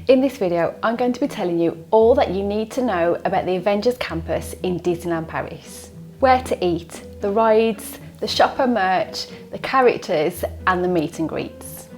In this video, I'm going to be telling you all that you need to know about the Avengers campus in Disneyland Paris. Where to eat, the rides, the shopper merch, the characters and the meet and greets.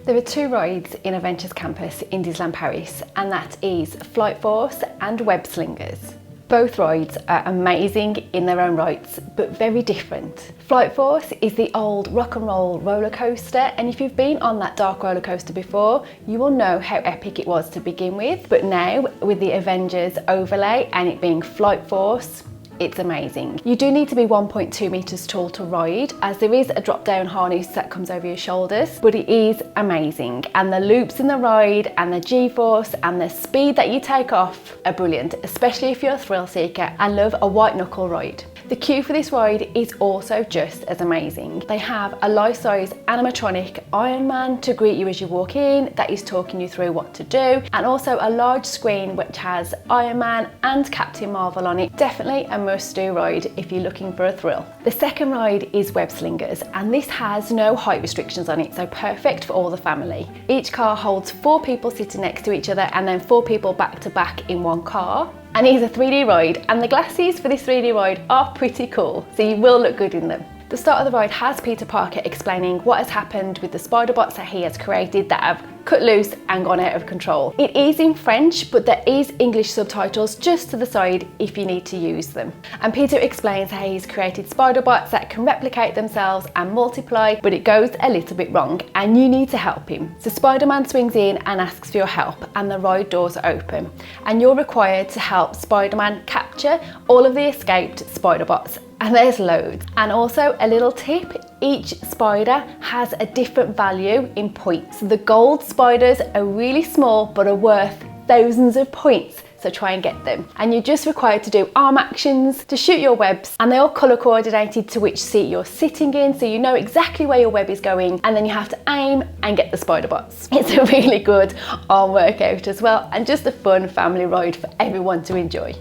There are two rides in Avengers campus in Disneyland Paris, and that is Flight Force and Web Slingers. Both rides are amazing in their own rights, but very different. Flight Force is the old rock and roll roller coaster, and if you've been on that dark roller coaster before, you will know how epic it was to begin with. But now, with the Avengers overlay and it being Flight Force, it's amazing. You do need to be 1.2 meters tall to ride, as there is a drop down harness that comes over your shoulders, but it is amazing. And the loops in the ride and the G-force and the speed that you take off are brilliant, especially if you're a thrill seeker and love a white knuckle ride. The queue for this ride is also just as amazing. They have a life-size animatronic Iron Man to greet you as you walk in, that is talking you through what to do, and also a large screen which has Iron Man and Captain Marvel on it. Definitely a must-do ride if you're looking for a thrill. The second ride is Web Slingers, and this has no height restrictions on it, so perfect for all the family. Each car holds 4 people sitting next to each other and then 4 people back to back in one car. And it is a 3D ride, and the glasses for this 3D ride are pretty cool, so you will look good in them. The start of the ride has Peter Parker explaining what has happened with the spider bots that he has created that have cut loose and gone out of control. It is in French, but there is English subtitles just to the side if you need to use them. And Peter explains how he's created spider bots that can replicate themselves and multiply, but it goes a little bit wrong and you need to help him. So Spider-Man swings in and asks for your help, and the ride doors are open. And you're required to help Spider-Man capture all of the escaped spider bots. And there's loads. And also a little tip, each spider has a different value in points. The gold spiders are really small but are worth thousands of points, so try and get them. And you're just required to do arm actions to shoot your webs, and they're all colour coordinated to which seat you're sitting in, so you know exactly where your web is going, and then you have to aim and get the spider bots. It's a really good arm workout as well, and just a fun family ride for everyone to enjoy.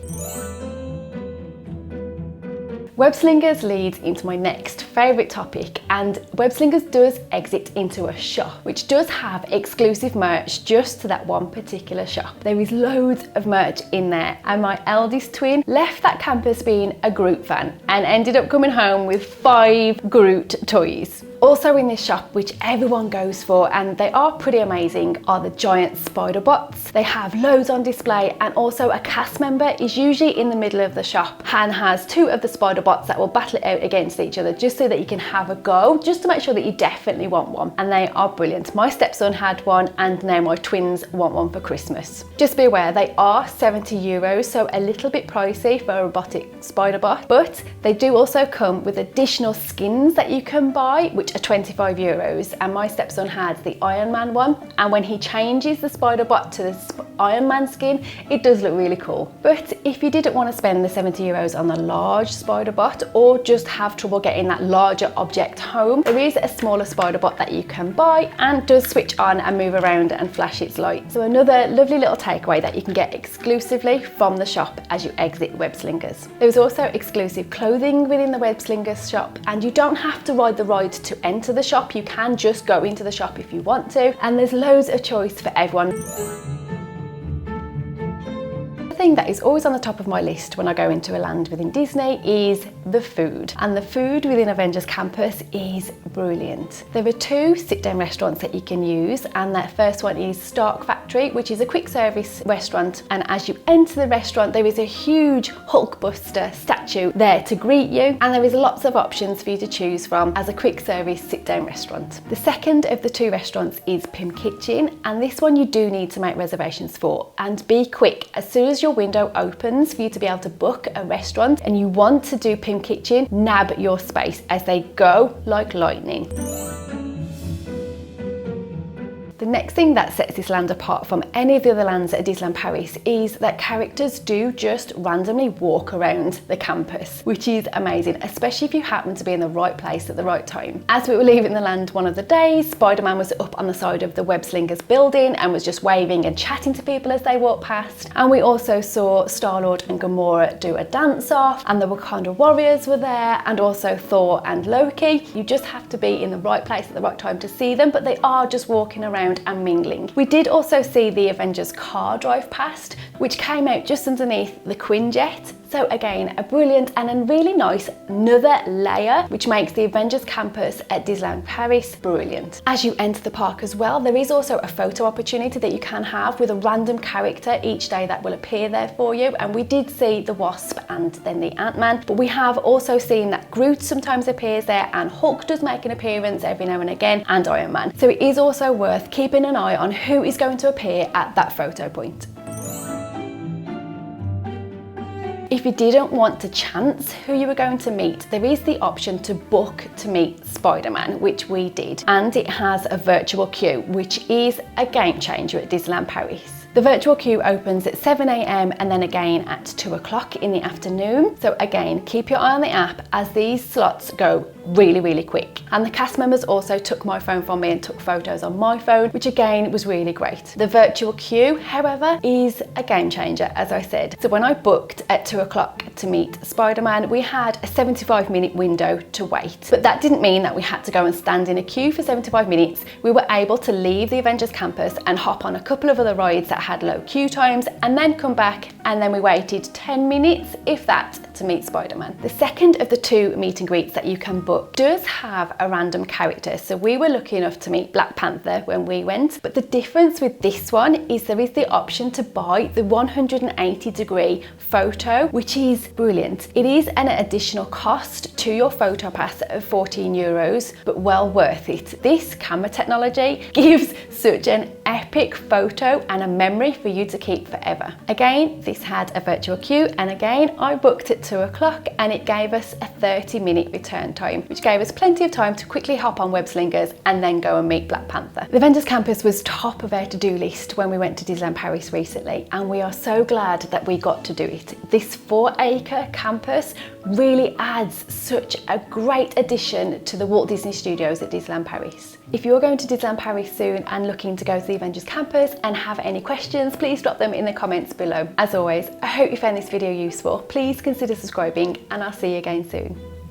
Web Slingers leads into my next favourite topic, and Web Slingers does exit into a shop which does have exclusive merch just to that one particular shop. There is loads of merch in there, and my eldest twin left that campus being a Groot fan and ended up coming home with 5 Groot toys. Also in this shop, which everyone goes for, and they are pretty amazing, are the giant spider bots. They have loads on display, and also a cast member is usually in the middle of the shop and has 2 of the spider bots that will battle it out against each other, just so that you can have a go, just to make sure that you definitely want one. And they are brilliant. My stepson had one, and now my twins want one for Christmas. Just be aware, they are €70, so a little bit pricey for a robotic spider bot, but they do also come with additional skins that you can buy, which are €25, and my stepson had the Iron Man one, and when he changes the spider bot to the Iron Man skin, it does look really cool. But if you didn't want to spend the €70 on the large spider bot, or just have trouble getting that larger object home, there is a smaller spider bot that you can buy and does switch on and move around and flash its light. So another lovely little takeaway that you can get exclusively from the shop as you exit Web Slingers. There is also exclusive clothing within the Web Slingers shop, and you don't have to ride the ride to enter the shop, you can just go into the shop if you want to, and there's loads of choice for everyone. Thing that is always on the top of my list when I go into a land within Disney is the food, and the food within Avengers campus is brilliant. There are 2 sit-down restaurants that you can use, and that first one is Stark Factory, which is a quick service restaurant, and as you enter the restaurant there is a huge Hulkbuster statue there to greet you, and there is lots of options for you to choose from as a quick service sit-down restaurant. The second of the 2 restaurants is Pim Kitchen, and this one you do need to make reservations for, and be quick. As soon as your window opens for you to be able to book a restaurant and you want to do Pim Kitchen, nab your space as they go like lightning. The next thing that sets this land apart from any of the other lands at Disneyland Paris is that characters do just randomly walk around the campus, which is amazing, especially if you happen to be in the right place at the right time. As we were leaving the land one of the days, Spider-Man was up on the side of the Web Slingers building and was just waving and chatting to people as they walked past. And we also saw Star-Lord and Gamora do a dance off, and the Wakanda warriors were there, and also Thor and Loki. You just have to be in the right place at the right time to see them, but they are just walking around and mingling. We did also see the Avengers car drive past, which came out just underneath the Quinjet. So again, a brilliant and a really nice another layer, which makes the Avengers campus at Disneyland Paris brilliant. As you enter the park as well, there is also a photo opportunity that you can have with a random character each day that will appear there for you. And we did see the Wasp and then the Ant-Man, but we have also seen that Groot sometimes appears there, and Hulk does make an appearance every now and again, and Iron Man. So it is also worth keeping an eye on who is going to appear at that photo point. If you didn't want to chance who you were going to meet, there is the option to book to meet Spider-Man, which we did. And it has a virtual queue, which is a game changer at Disneyland Paris. The virtual queue opens at 7 AM and then again at 2 o'clock in the afternoon. So again, keep your eye on the app as these slots go really quick. And the cast members also took my phone from me and took photos on my phone, which again was really great. The virtual queue, however, is a game changer, as I said. So when I booked at 2 o'clock to meet Spider-Man, we had a 75-minute window to wait. But that didn't mean that we had to go and stand in a queue for 75 minutes. We were able to leave the Avengers campus and hop on a couple of other rides that had low queue times, and then come back, and then we waited 10 minutes, if that, to meet Spider-Man. The second of the 2 meet and greets that you can book does have a random character. So we were lucky enough to meet Black Panther when we went, but the difference with this one is there is the option to buy the 180-degree photo, which is brilliant. It is an additional cost to your photo pass of €14, but well worth it. This camera technology gives such an epic photo and a memory for you to keep forever. Again, this had a virtual queue, and again, I booked at 2 o'clock and it gave us a 30-minute return time, which gave us plenty of time to quickly hop on Web Slingers and then go and meet Black Panther. The Avengers campus was top of our to-do list when we went to Disneyland Paris recently, and we are so glad that we got to do it. This 4-acre campus really adds such a great addition to the Walt Disney Studios at Disneyland Paris. If you're going to Disneyland Paris soon and looking to go to the Avengers campus and have any questions, please drop them in the comments below. As always, I hope you found this video useful. Please consider subscribing, and I'll see you again soon.